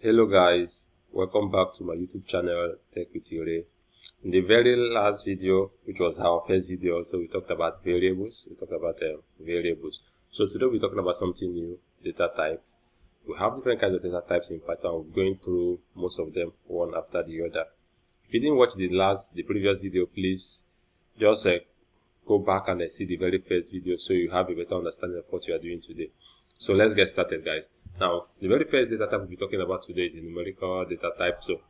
Hello guys, welcome back to my YouTube channel Tech with Yore. In the very last video, which was our first video, we talked about variables. Variables. So today we're talking about something new, data types. We have different kinds of data types in Python. We're going through most of them one after the other. If you didn't watch the previous video, please just go back and see the very first video so you have a better understanding of what you are doing today. So let's get started, guys. Now, the very first data type we'll be talking about today is the numerical data type. So,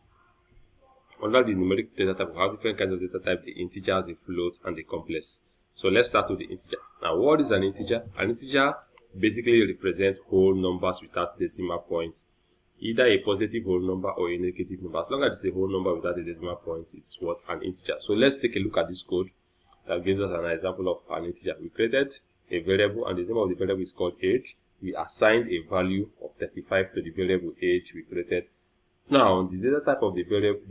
under the numeric data type, we have different kinds of data type: the integers, the float, and the complex. So, let's start with the integer. Now, what is an integer? An integer basically represents whole numbers without decimal points, either a positive whole number or a negative number. As long as it's a whole number without a decimal point, it's what? An integer. So, let's take a look at this code that gives us an example of an integer. We created a variable, and the name of the variable is called age. We assigned a value of 35 to the variable age we created. Now, the data type of the variable,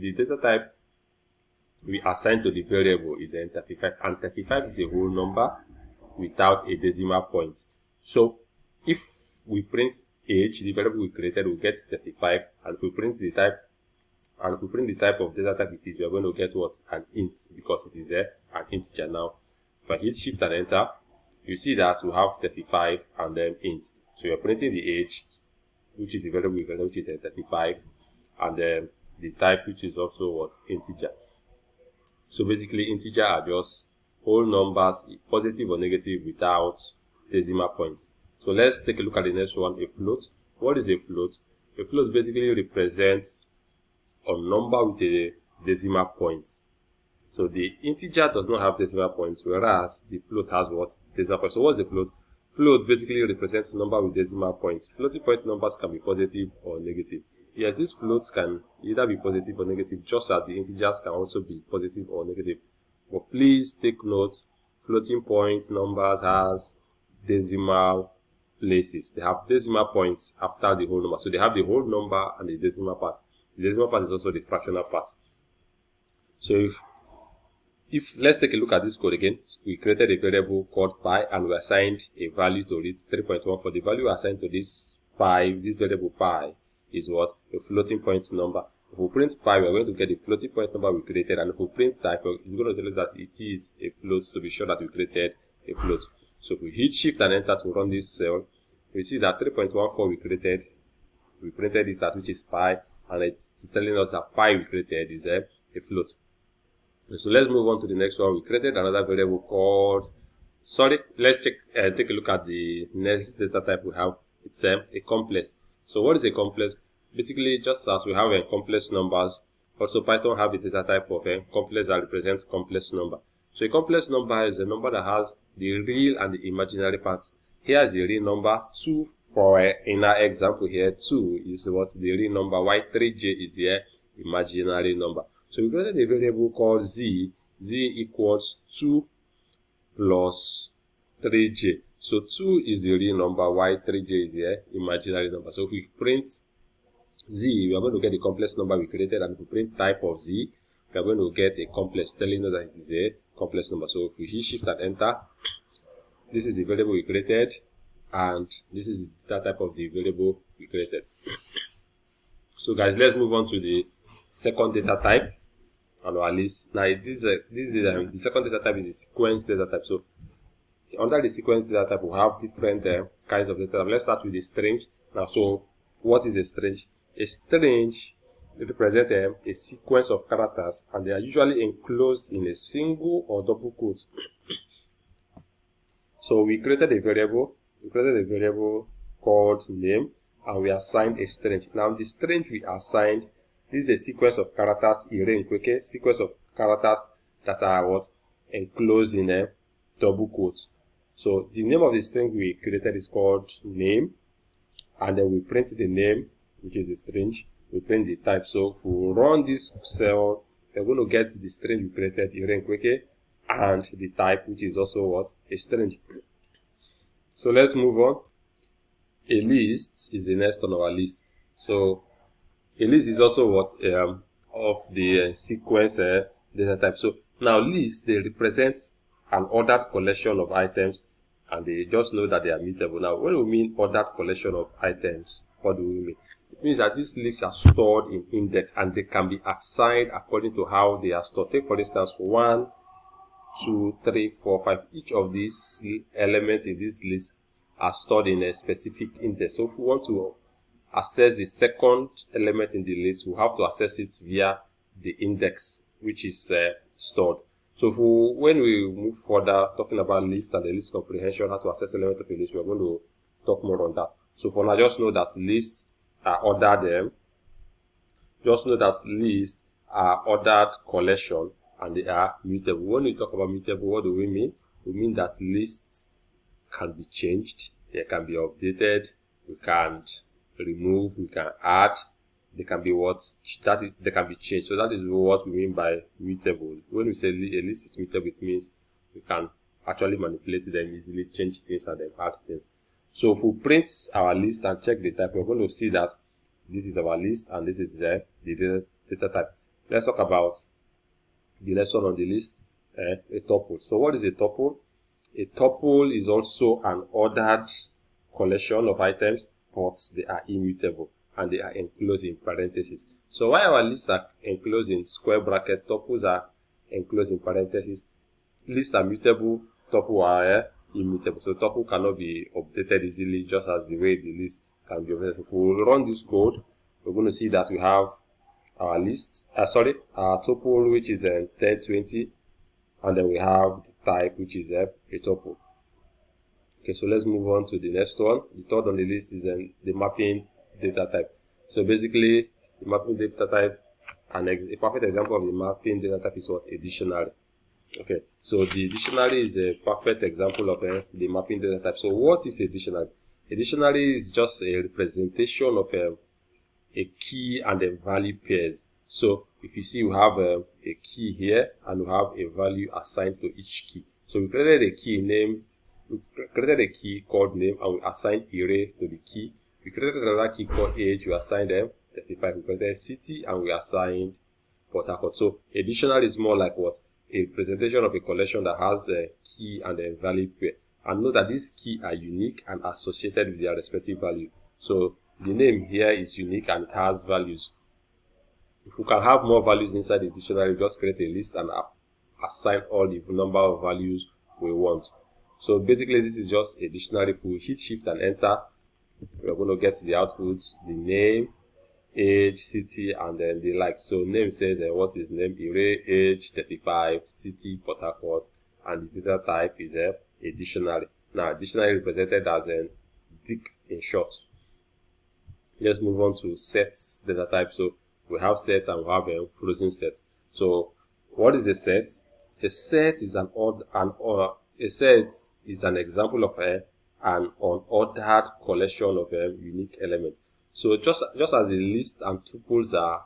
we assigned to the variable is 35, and 35 is a whole number without a decimal point. So, if we print age, the variable we created will get 35, and if we print the type, of data type it is, we are going to get what? An int, because it is an integer. Now, if I hit shift and enter, you see that we have 35 and then int. So you're printing the age, which is the variable which is 35, and then the type, which is also what? Integer. So basically, integer are just whole numbers, positive or negative, without decimal points. So let's take a look at the next one, a float. What is a float? A float basically represents a number with a decimal point. So the integer does not have decimal points, whereas the float has what? Decimal points. So what's a float? Float basically represents a number with decimal points. Floating point numbers can be positive or negative. Yes, these floats can either be positive or negative, just as the integers can also be positive or negative. But please take note, floating point numbers has decimal places. They have decimal points after the whole number. So they have the whole number and the decimal part. The decimal part is also the fractional part. So if let's take a look at this code again. We created a variable called pi, and we assigned a value to it, 3.1. For the value assigned to this variable pi is what? A floating point number. If we print pi, we are going to get the floating point number we created, and if we print type, it's going to tell us that it is a float, to be sure that we created a float. So if we hit shift and enter to run this cell, we see that 3.14 we created. We printed this, that which is pi, and it's telling us that pi we created is a float. So let's move on to the next one. We created another variable called, let's take a look at the next data type we have. It's a complex. So what is a complex? Basically, just as we have complex numbers, also Python have a data type of a complex that represents complex number. So a complex number is a number that has the real and the imaginary part. Here is the real number 2. In our example here, 2 is what? The real number, while 3j is the imaginary number. So we created a variable called z equals 2 plus 3j. So 2 is the real number, while 3j is the imaginary number. So if we print z, we are going to get the complex number we created, and if we print type of z, we are going to get a complex, telling us that it is a complex number. So if we hit shift and enter, this is the variable we created, and this is the type of the variable we created. So guys, let's move on to the second data type on our list. Now the second data type is the sequence data type. So under the sequence data type, we have different kinds of data type. Let's start with the string. Now, so what is a string? A string represents a sequence of characters, and they are usually enclosed in a single or double quote. So we created a variable. Called name, and we assigned a string. Now the string we assigned, this is a sequence of characters, sequence of characters that are what? Enclosed in a double quotes. So the name of the string we created is called name, and then we print the name, which is the string. We print the type. So if we run this cell, we're going to get the string we created, and the type, which is also what? A string. So let's move on. A list is the next on our list. So a list is also what? Of the sequence data type. So now lists, they represent an ordered collection of items, and they just know that they are mutable. Now when we mean ordered collection of items, what do we mean? means that these lists are stored in index and they can be assigned according to how they are stored. Take for instance 1, 2, 3, 4, 5. Each of these elements in this list are stored in a specific index. So if we want to access the second element in the list, we have to access it via the index which is stored. So when we move further talking about list and the list comprehension, how to access element of a list, we're going to talk more on that. So for now, just know that lists are ordered. Just know that lists are ordered collection and they are mutable. When we talk about mutable, what do we mean? We mean that lists can be changed, they can be updated, we can remove, we can add, they can be they can be changed. So that is what we mean by mutable. When we say a list is mutable, it means we can actually manipulate them easily, change things and then add things. So if we print our list and check the type, we're going to see that this is our list and this is the data type. Let's talk about the next one on the list, a tuple. So what is a tuple? A tuple is also an ordered collection of items, but they are immutable and they are enclosed in parentheses. So while our lists are enclosed in square bracket, tuples are enclosed in parentheses. Lists are mutable, tuple are immutable. So tuple cannot be updated easily, just as the way the list can be updated. If we run this code, we're going to see that we have our list, our tuple, which is 1020, and then we have the type, which is a tuple. Okay, so let's move on to the next one. The third on the list is the mapping data type. So basically, the mapping data type, a perfect example of the mapping data type is what? A dictionary. Okay, so the dictionary is a perfect example of the mapping data type. So what is a dictionary? A dictionary is just a representation of a key and a value pairs. So if you see, we have a key here and we have a value assigned to each key. So we created a key called name and we assigned array to the key. We created another key called age, we assigned them 35. We created city and we assigned Port Harcourt. So a dictionary is more like what? A presentation of a collection that has a key and a value pair. And note that these keys are unique and associated with their respective value. So the name here is unique and it has values. If we can have more values inside the dictionary, just create a list and assign all the number of values we want. So basically, this is just a dictionary. If we hit shift and enter, we're going to get the output, the name, age, city, and then the like. So name says what is name, array, age, 35, city, Port Harcourt, and the data type is a dictionary. Now, dictionary represented as a dict in short. Let's move on to sets data type. So we have set and we have a frozen set. So what is a set? A set is an example of an unordered collection of unique elements. So just as the list and tuples are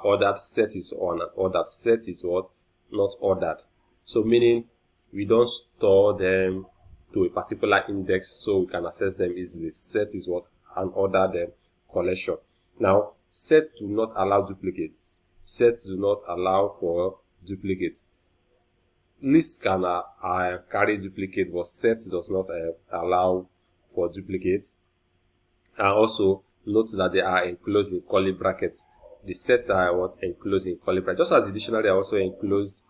ordered, set is unordered. Set is what? Not ordered. So meaning we don't store them to a particular index so we can access them easily. Set is what? An ordered collection. Now, set do not allow duplicates. Sets do not allow for duplicates. Lists can carry duplicate, but sets does not allow for duplicates. And also note that they are enclosed in curly brackets. The sets are what? Enclosed in curly brackets. Just as the dictionary are also enclosed,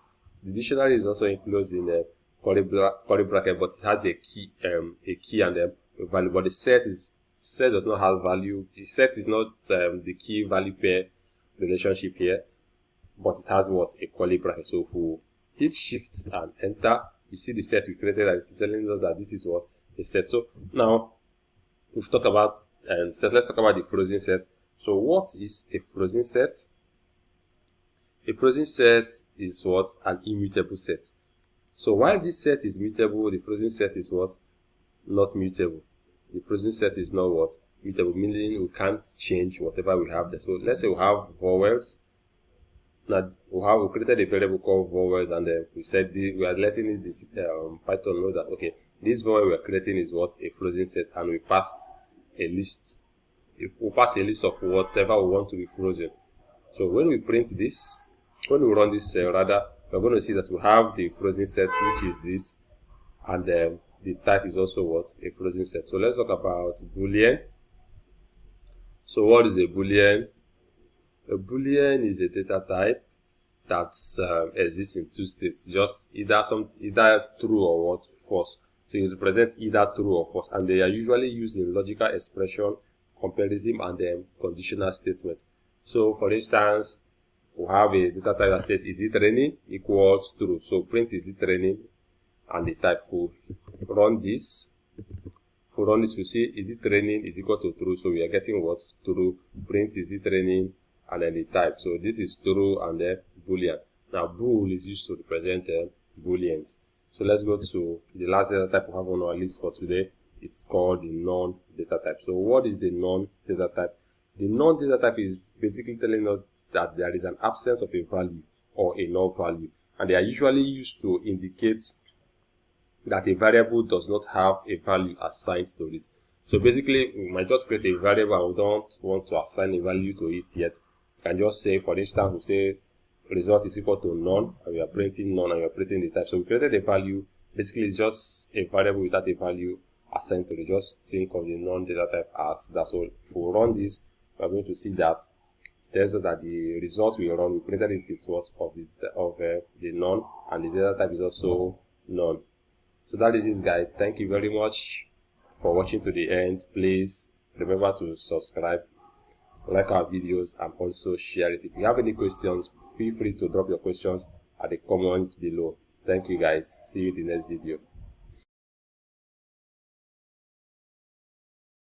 the dictionary is also enclosed in a curly bracket, but it has a key and a value. But the set does not have value. The set is not the key value pair relationship here, but it has what? A curly bracket. So if we hit shift and enter, you see the set we created and it's telling us that this is what? A set. So now we've talked about set. Let's talk about the frozen set. So what is a frozen set? A frozen set is what? An immutable set. So while this set is mutable, the frozen set is what? Not mutable. The frozen set is not what? Mutable, meaning we can't change whatever we have there. So let's say we have vowels. Now we created a variable called vowels, and then we said we are letting this Python know that okay, this vowel we are creating is what? A frozen set, and we pass a list. If we pass a list of whatever we want to be frozen. So when we print this, when we run this we're going to see that we have the frozen set, which is this, and the type is also what? A frozen set. So let's talk about Boolean. So what is a Boolean? A Boolean is a data type that exists in two states, just either true or what, false. So it represents either true or false, and they are usually used in logical expression, comparison, and then conditional statement. So for instance, we have a data type that says is it raining equals true. So print is it raining, and the type will run this. For run this, we see is it raining is equal to true. So we are getting what? True. Print is it raining, and then the type. So this is true and then Boolean. Now bool is used to represent Booleans. So let's go to the last data type we have on our list for today. It's called the non-data type. So what is the non-data type? The non-data type is basically telling us that there is an absence of a value or a null value, and they are usually used to indicate that a variable does not have a value assigned to it. So basically, we might just create a variable and we don't want to assign a value to it yet. We can just say, for instance, we say result is equal to none, and we are printing none, and we are printing the type. So we created a value. Basically, it's just a variable without a value assigned to it. Just think of the non-data type as that. So if we run this, we are going to see that tells us that the result we run, we printed it is what of the none, and the data type is also none. So that is it, guys. Thank you very much for watching to the end. Please remember to subscribe, like our videos, and also share it. If you have any questions, feel free to drop your questions at the comments below. Thank you, guys. See you in the next video.